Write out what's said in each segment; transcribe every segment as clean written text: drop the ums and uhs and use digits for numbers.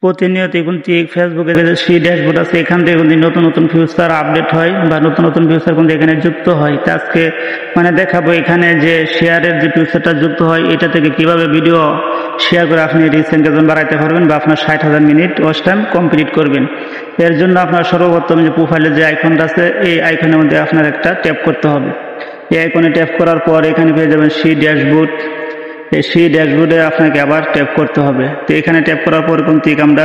প্রতিনিয়ত কিন্তু ফেসবুকে যে ড্যাশবোর্ড আছে এখান থেকে কিন্তু নতুন নতুন ফিউচার আপডেট হয় বা নতুন নতুন ফিউচার কিন্তু এখানে যুক্ত হয়। তা আজকে দেখাবো এখানে যে শেয়ারের যে ফিউচারটা যুক্ত হয় এটা থেকে কিভাবে ভিডিও শেয়ার করে আপনি রিচ এনগেজমেন্ট বাড়াইতে পারবেন বা আপনার 60,000 মিনিট ওয়াচ টাইম কমপ্লিট করবেন। এর জন্য আপনার সর্বপ্রথম যে প্রোফাইলে যে আইকনটা আছে এই আইকনের মধ্যে আপনার একটা ট্যাপ করতে হবে। এই আইকনে ট্যাপ করার পর এখানে পেয়ে যাবেন ড্যাশবোর্ড। সেই ড্যাশবোর্ডে আপনাকে আবার ট্যাপ করতে হবে। তো এখানে ট্যাপ করার পর কিন্তু আমরা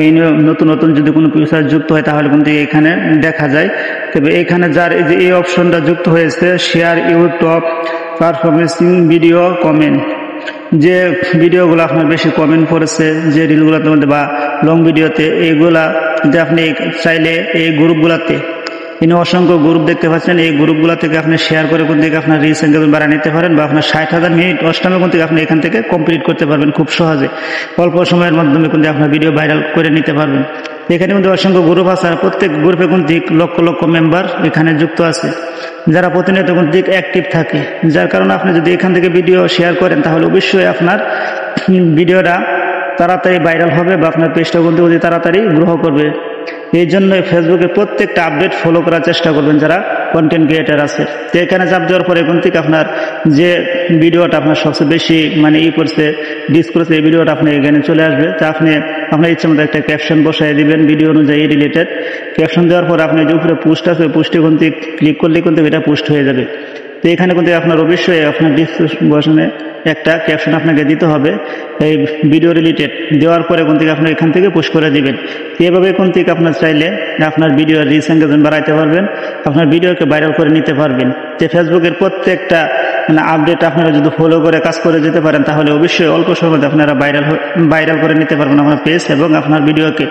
এই নতুন নতুন যদি কোনো ফিউচার যুক্ত হয় তাহলে কিন্তু এখানে দেখা যায়। তবে এখানে যার এই যে এই অপশনটা যুক্ত হয়েছে share your top performing video comment, যে ভিডিওগুলো আপনার বেশি কমেন্ট পড়েছে যে রিলগুলোতে মধ্যে বা লং ভিডিওতে, এইগুলা যে আপনি চাইলে এই গ্রুপগুলোতে অসংখ্য গ্রুপ দেখতে পাচ্ছেন, এই গ্রুপগুলো থেকে আপনি শেয়ার করে কোন থেকে আপনার রিচ এনগেজমেন্ট বাড়িয়ে নিতে পারেন বা আপনার 60,000 মিনিট ওয়াচ টাইমে কোন থেকে আপনি এখান থেকে কমপ্লিট করতে পারবেন খুব সহজে, অল্প সময়ের মাধ্যমে কিন্তু আপনার ভিডিও ভাইরাল করে নিতে পারবেন। এখানে কিন্তু অসংখ্য গ্রুপ আছে আর প্রত্যেক গ্রুপে কিন্তু লক্ষ লক্ষ মেম্বার এখানে যুক্ত আছে যারা প্রতিনিয়ত কিন্তু অ্যাক্টিভ থাকে, যার কারণে আপনি যদি এখান থেকে ভিডিও শেয়ার করেন তাহলে অবশ্যই আপনার ভিডিওটা তাড়াতাড়ি ভাইরাল হবে বা আপনার পেজটা কিন্তু অতি তাড়াতাড়ি গ্রো করবে। এই জন্য ফেসবুকে প্রত্যেকটা আপডেট ফলো করার চেষ্টা করবেন যারা কন্টেন্ট ক্রিয়েটার আছে। তো এখানে চাপ দেওয়ার পরে এখন থেকে আপনার যে ভিডিওটা আপনার সবচেয়ে বেশি করছে ডিস করেছে এই ভিডিওটা আপনি এখানে চলে আসবে। তা আপনি আপনার ইচ্ছা মতো একটা ক্যাপশন বসাই দিবেন ভিডিও অনুযায়ী রিলেটেড। ক্যাপশন দেওয়ার পর আপনি যে উপরে পোস্ট আছে পোস্টে কিন্তু ক্লিক করলে কিন্তু এটা পোস্ট হয়ে যাবে। তো এখানে কিন্তু আপনার অবশ্যই আপনার ডিসক্রিপশনে একটা ক্যাপশন আপনাকে দিতে হবে এই ভিডিও রিলেটেড, দেওয়ার পরে কোন থেকে আপনি এখান থেকে পোস্ট করে দিবেন। এভাবে কোন থেকে আপনার চাইলে আপনার ভিডিও রিচ এনগেজমেন্ট বাড়াইতে পারবেন, আপনার ভিডিওকে ভাইরাল করে নিতে পারবেন। যে ফেসবুকের প্রত্যেকটা আপডেট আপনারা যদি ফলো করে কাজ করে যেতে পারেন তাহলে অবশ্যই অল্প সময়ে আপনারা ভাইরাল করে নিতে পারবেন আপনার পেজ এবং আপনার ভিডিওকে।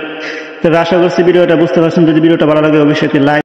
তবে আশা করছি ভিডিওটা বুঝতে পারছেন। যদি ভিডিওটা ভালো লাগে অবশ্যই লাইক